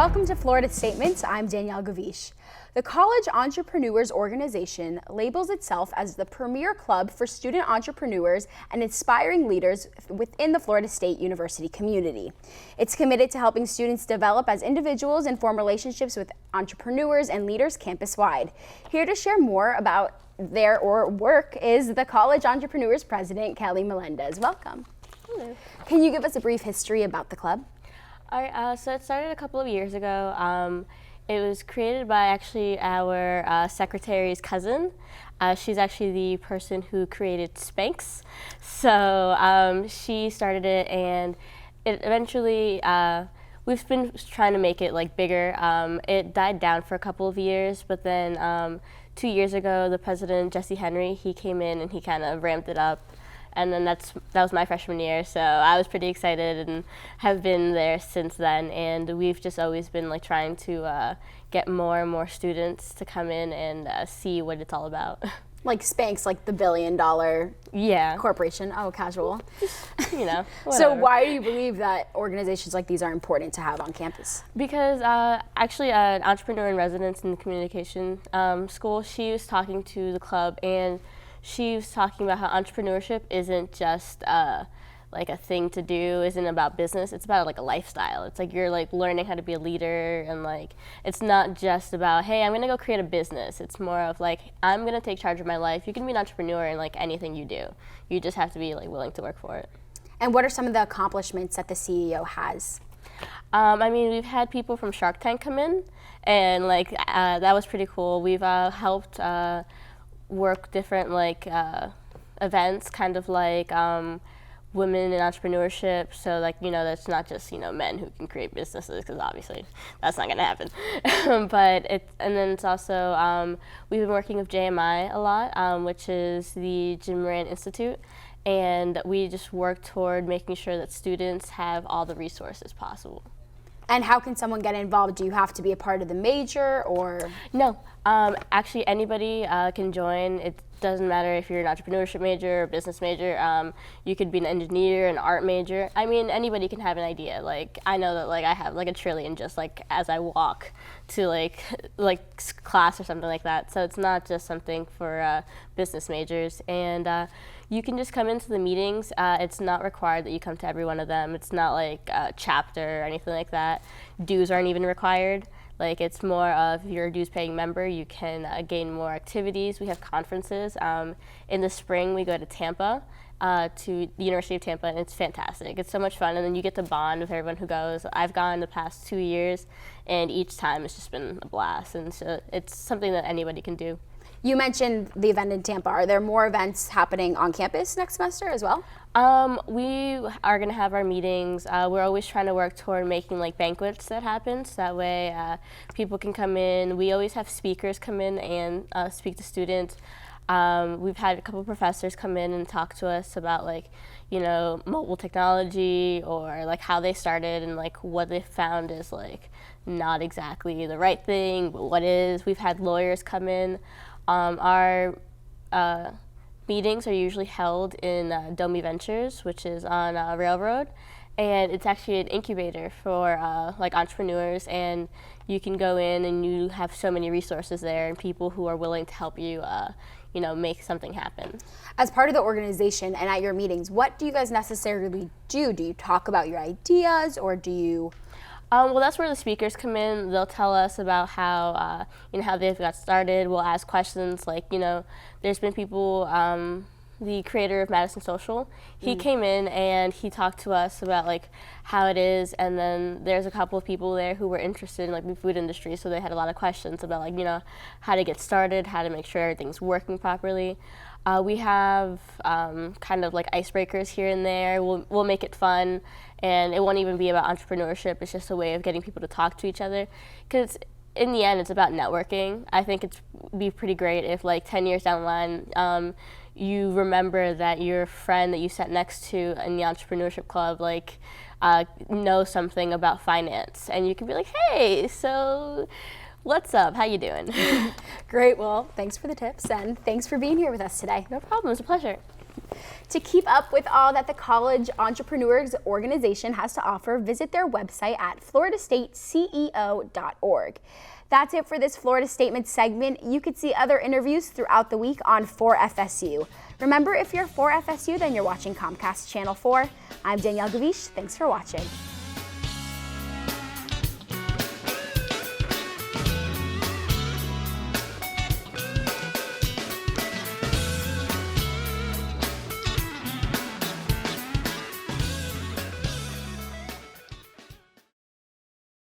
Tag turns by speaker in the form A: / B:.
A: Welcome to Florida Statements. I'm Danielle Gavish. The College Entrepreneurs Organization labels itself as the premier club for student entrepreneurs and inspiring leaders within the Florida State University community. It's committed to helping students develop as individuals and form relationships with entrepreneurs and leaders campus-wide. Here to share more about their work is the College Entrepreneurs President, Kelly Melendez. Welcome.
B: Hello.
A: Can you give us a brief history about the club?
B: All right, so it started a couple of years ago. It was created by actually our secretary's cousin. She's actually the person who created Spanx. So she started it, and it eventually, we've been trying to make it like bigger. It died down for a couple of years, but then 2 years ago, the president, Jesse Henry, he came in and he kind of ramped it up. And then that was my freshman year, so I was pretty excited and have been there since then. And we've just always been like trying to get more and more students to come in and see what it's all about.
A: Like Spanx, like the billion-dollar corporation. Oh, casual.
B: You know.
A: So why do you believe that organizations like these are important to have on campus?
B: Because actually an entrepreneur in residence in the communication school, she was talking to the club, and she was talking about how entrepreneurship isn't just like a thing to do, isn't about business, it's about like a lifestyle. It's like you're like learning how to be a leader, and like it's not just about, hey, I'm gonna go create a business. It's more of like, I'm gonna take charge of my life. You can be an entrepreneur in like anything you do. You just have to be like willing to work for it.
A: And what are some of the accomplishments that the CEO has?
B: I mean, we've had people from Shark Tank come in, and like that was pretty cool. We've helped work different like events, kind of like women in entrepreneurship. So like, you know, that's not just, you know, men who can create businesses, because obviously that's not gonna happen. And then it's also we've been working with JMI a lot, which is the Jim Moran Institute, and we just work toward making sure that students have all the resources possible.
A: And how can someone get involved? Do you have to be a part of the major, or?
B: No, actually anybody can join. It doesn't matter if you're an entrepreneurship major or business major. You could be an engineer, an art major. I mean, anybody can have an idea. Like, I know that like I have like a trillion just like as I walk to like class or something like that. So it's not just something for business majors. And you can just come into the meetings. It's not required that you come to every one of them. It's not like a chapter or anything like that. Dues aren't even required. Like, it's more of, if you're a dues paying member, you can gain more activities. We have conferences. In the spring, we go to Tampa, to the University of Tampa, and it's fantastic. It's so much fun, and then you get to bond with everyone who goes. I've gone the past 2 years, and each time it's just been a blast, and so it's something that anybody can do.
A: You mentioned the event in Tampa. Are there more events happening on campus next semester as well?
B: We are going to have our meetings. We're always trying to work toward making like banquets that happen, so that way people can come in. We always have speakers come in and speak to students. We've had a couple of professors come in and talk to us about like, you know, mobile technology, or like how they started and like what they found is like not exactly the right thing, but what is. We've had lawyers come in. Our meetings are usually held in Domi Ventures, which is on Railroad, and it's actually an incubator for like entrepreneurs, and you can go in and you have so many resources there and people who are willing to help you you know, make something happen.
A: As part of the organization and at your meetings, what do you guys necessarily do? Do you talk about your ideas, or do you?
B: Well, that's where the speakers come in. They'll tell us about how, you know, how they've got started. We'll ask questions like, you know, there's been people, the creator of Madison Social, he came in and he talked to us about like how it is, and then there's a couple of people there who were interested in like the food industry, so they had a lot of questions about like, you know, how to get started, how to make sure everything's working properly. We have kind of like icebreakers here and there. We'll make it fun, and it won't even be about entrepreneurship. It's just a way of getting people to talk to each other, because in the end, it's about networking. I think it'd be pretty great if like 10 years down the line, you remember that your friend that you sat next to in the entrepreneurship club like knows something about finance, and you can be like, hey, so what's up? How you doing?
A: Great. Well, thanks for the tips, and thanks for being here with us today.
B: No problem. It's a pleasure.
A: To keep up with all that the College Entrepreneurs Organization has to offer, visit their website at floridastateceo.org. That's it for this Florida Statement segment. You could see other interviews throughout the week on 4FSU. Remember, if you're 4FSU, then you're watching Comcast Channel 4. I'm Danielle Gavish. Thanks for watching.